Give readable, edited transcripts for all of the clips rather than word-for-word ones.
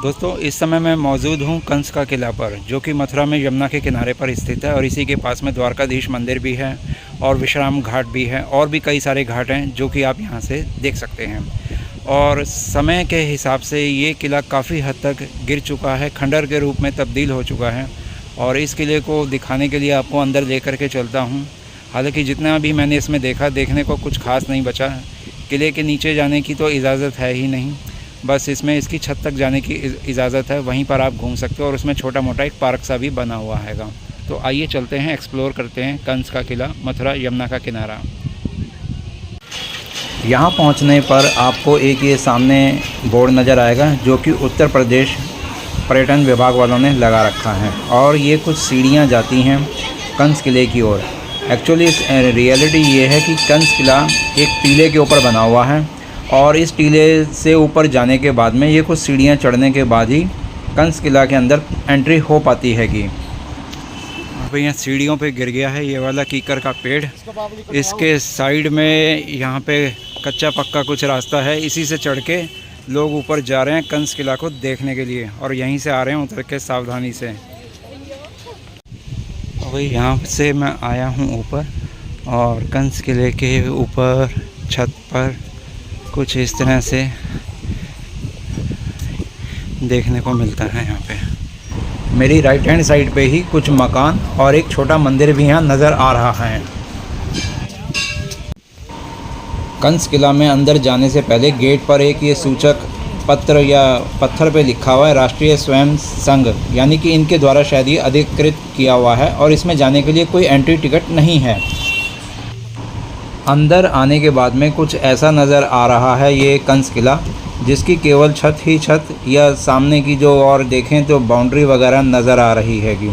दोस्तों इस समय मैं मौजूद हूँ कंस का किला पर, जो कि मथुरा में यमुना के किनारे पर स्थित है और इसी के पास में द्वारकाधीश मंदिर भी है और विश्राम घाट भी है और भी कई सारे घाट हैं जो कि आप यहाँ से देख सकते हैं। और समय के हिसाब से ये किला काफ़ी हद तक गिर चुका है, खंडर के रूप में तब्दील हो चुका है और इस किले को दिखाने के लिए आपको अंदर ले कर के चलता हूँ। हालांकि जितना भी मैंने इसमें देखा, देखने को कुछ खास नहीं बचा। किले के नीचे जाने की तो इजाज़त है ही नहीं, बस इसमें इसकी छत तक जाने की इजाज़त है, वहीं पर आप घूम सकते हो और उसमें छोटा मोटा एक पार्क सा भी बना हुआ हैगा। तो आइए चलते हैं, एक्सप्लोर करते हैं कंस का किला, मथुरा यमुना का किनारा। यहाँ पहुँचने पर आपको एक ये सामने बोर्ड नज़र आएगा जो कि उत्तर प्रदेश पर्यटन विभाग वालों ने लगा रखा है और ये कुछ सीढ़ियाँ जाती हैं कंस किले की ओर। एक्चुअली रियलिटी ये है कि कंस किला एक टीले के ऊपर बना हुआ है और इस टीले से ऊपर जाने के बाद में ये कुछ सीढ़ियाँ चढ़ने के बाद ही कंस किला के अंदर एंट्री हो पाती है। कि अब यहाँ सीढ़ियों पे गिर गया है ये वाला कीकर का पेड़। इसके साइड में यहाँ पे कच्चा पक्का कुछ रास्ता है, इसी से चढ़ के लोग ऊपर जा रहे हैं कंस किला को देखने के लिए और यहीं से आ रहे हैं उतर के सावधानी से। वही यहाँ से मैं आया हूँ ऊपर और कंस किले के ऊपर छत पर कुछ इस तरह से देखने को मिलता है। यहाँ पे मेरी राइट हैंड साइड पे ही कुछ मकान और एक छोटा मंदिर भी यहाँ नज़र आ रहा है। कंस किला में अंदर जाने से पहले गेट पर एक ये सूचक पत्र या पत्थर पे लिखा हुआ है राष्ट्रीय स्वयं संघ, यानी कि इनके द्वारा शायद ये अधिकृत किया हुआ है और इसमें जाने के लिए कोई एंट्री टिकट नहीं है। अंदर आने के बाद में कुछ ऐसा नज़र आ रहा है ये कंस किला, जिसकी केवल छत ही छत या सामने की जो और देखें तो बाउंड्री वगैरह नज़र आ रही है। कि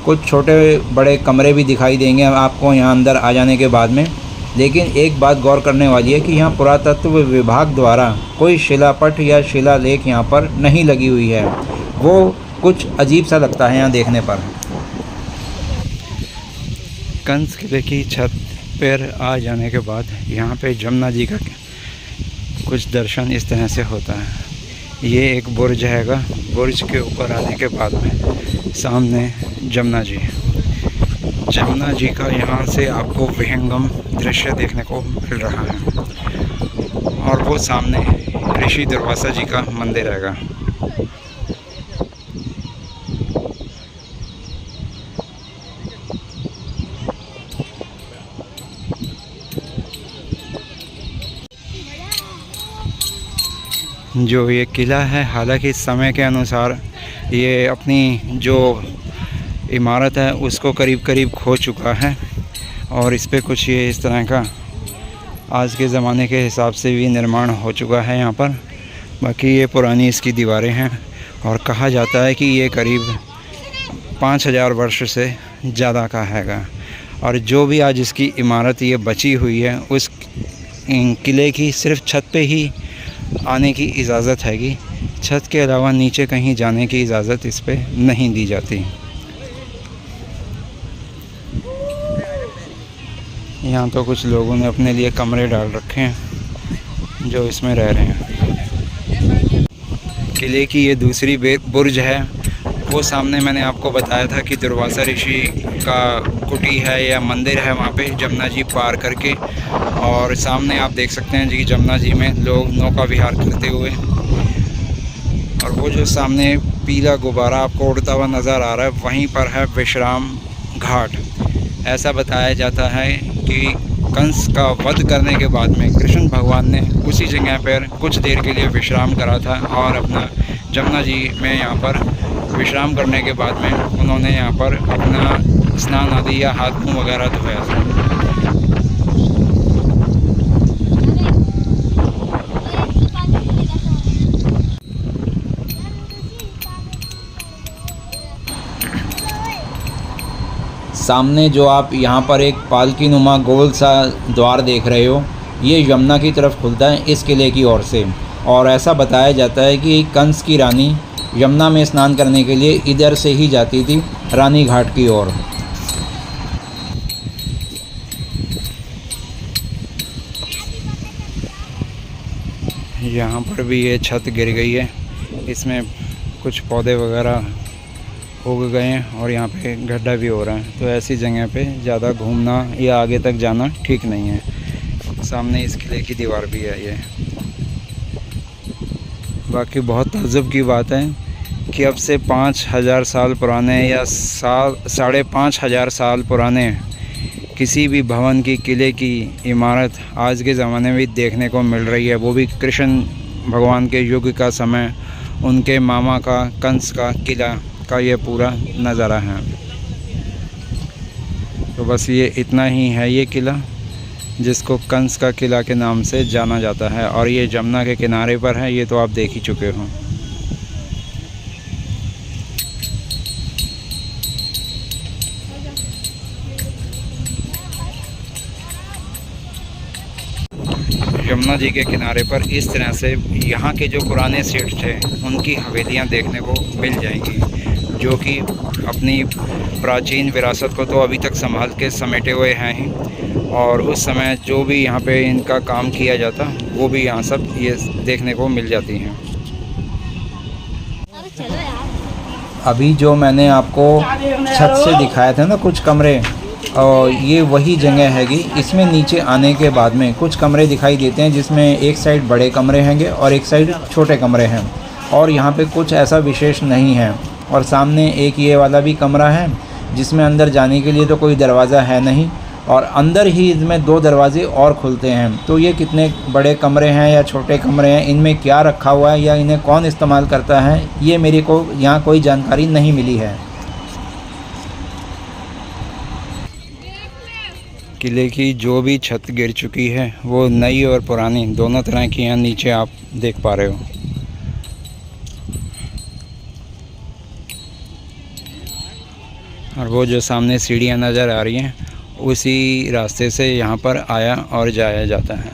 कुछ छोटे बड़े कमरे भी दिखाई देंगे आपको यहाँ अंदर आ जाने के बाद में। लेकिन एक बात गौर करने वाली है कि यहाँ पुरातत्व विभाग द्वारा कोई शिलापट या शिलालेख यहाँ पर नहीं लगी हुई है, वो कुछ अजीब सा लगता है यहाँ देखने पर। कंस किले की छत पर आ जाने के बाद यहाँ पे जमुना जी का कुछ दर्शन इस तरह से होता है। ये एक बुर्ज हैगा, बुर्ज के ऊपर आने के बाद में सामने जमुना जी का यहाँ से आपको विहंगम दृश्य देखने को मिल रहा है और वो सामने ऋषि दुर्वासा जी का मंदिर हैगा। जो ये किला है, हालांकि समय के अनुसार ये अपनी जो इमारत है उसको करीब करीब खो चुका है और इस पे कुछ ये इस तरह का आज के ज़माने के हिसाब से भी निर्माण हो चुका है यहाँ पर। बाकी ये पुरानी इसकी दीवारें हैं और कहा जाता है कि ये करीब 5000 वर्ष से ज़्यादा का हैगा। और जो भी आज इसकी इमारत ये बची हुई है, उस किले की सिर्फ छत पे ही आने की इजाज़त हैगी, छत के अलावा नीचे कहीं जाने की इजाज़त इस पे नहीं दी जाती। यहाँ तो कुछ लोगों ने अपने लिए कमरे डाल रखे हैं जो इसमें रह रहे हैं। किले की ये दूसरी बुर्ज है, वो सामने मैंने आपको बताया था कि दुर्वासा ऋषि का कुटी है या मंदिर है वहाँ पे जमुना जी पार करके। और सामने आप देख सकते हैं जी जमुना जी में लोग नौका विहार करते हुए, और वो जो सामने पीला गुब्बारा आपको उड़ता हुआ नज़र आ रहा है, वहीं पर है विश्राम घाट। ऐसा बताया जाता है कि कंस का वध करने के बाद में कृष्ण भगवान ने उसी जगह पर कुछ देर के लिए विश्राम करा था और अपना जमुना जी में यहाँ पर विश्राम करने के बाद में उन्होंने यहाँ पर अपना स्नान आदि या हाथ मुँह वगैरह धोया था। सामने जो आप यहाँ पर एक पालकी नुमा गोल सा द्वार देख रहे हो, ये यमुना की तरफ खुलता है इस किले की ओर से। और ऐसा बताया जाता है कि कंस की रानी यमुना में स्नान करने के लिए इधर से ही जाती थी, रानी घाट की ओर। यहाँ पर भी ये छत गिर गई है, इसमें कुछ पौधे वगैरह उग गए हैं और यहाँ पे गड्ढा भी हो रहा है। तो ऐसी जगह पे ज़्यादा घूमना या आगे तक जाना ठीक नहीं है। सामने इस किले की दीवार भी है ये। बाकी बहुत ताज्जुब की बात है कि अब से 5000 साल पुराने या 5,500 साल पुराने किसी भी भवन की, किले की इमारत आज के ज़माने में भी देखने को मिल रही है। वो भी कृष्ण भगवान के युग का समय, उनके मामा का, कंस का किला का ये पूरा नज़ारा है। तो बस ये इतना ही है ये किला, जिसको कंस का किला के नाम से जाना जाता है। और ये जमुना के किनारे पर है, ये तो आप देख ही चुके हो। यमुना जी के किनारे पर इस तरह से यहाँ के जो पुराने सेठ थे उनकी हवेलियाँ देखने को मिल जाएंगी, जो कि अपनी प्राचीन विरासत को तो अभी तक संभाल के समेटे हुए हैं ही। और उस समय जो भी यहाँ पे इनका काम किया जाता वो भी यहाँ सब ये देखने को मिल जाती हैं। अभी जो मैंने आपको छत से दिखाया था ना कुछ कमरे, और ये वही जगह हैगी। इसमें नीचे आने के बाद में कुछ कमरे दिखाई देते हैं, जिसमें एक साइड बड़े कमरे हैंगे और एक साइड छोटे कमरे हैं। और यहाँ पे कुछ ऐसा विशेष नहीं है। और सामने एक ये वाला भी कमरा है, जिसमें अंदर जाने के लिए तो कोई दरवाज़ा है नहीं, और अंदर ही इसमें 2 दरवाजे और खुलते हैं। तो ये कितने बड़े कमरे हैं या छोटे कमरे हैं, इनमें क्या रखा हुआ है या इन्हें कौन इस्तेमाल करता है, ये मेरे को यहाँ कोई जानकारी नहीं मिली है। किले की जो भी छत गिर चुकी है वो नई और पुरानी दोनों तरह की यहाँ नीचे आप देख पा रहे हो। और वो जो सामने सीढ़ियाँ नज़र आ रही हैं, उसी रास्ते से यहाँ पर आया और जाया जाता है।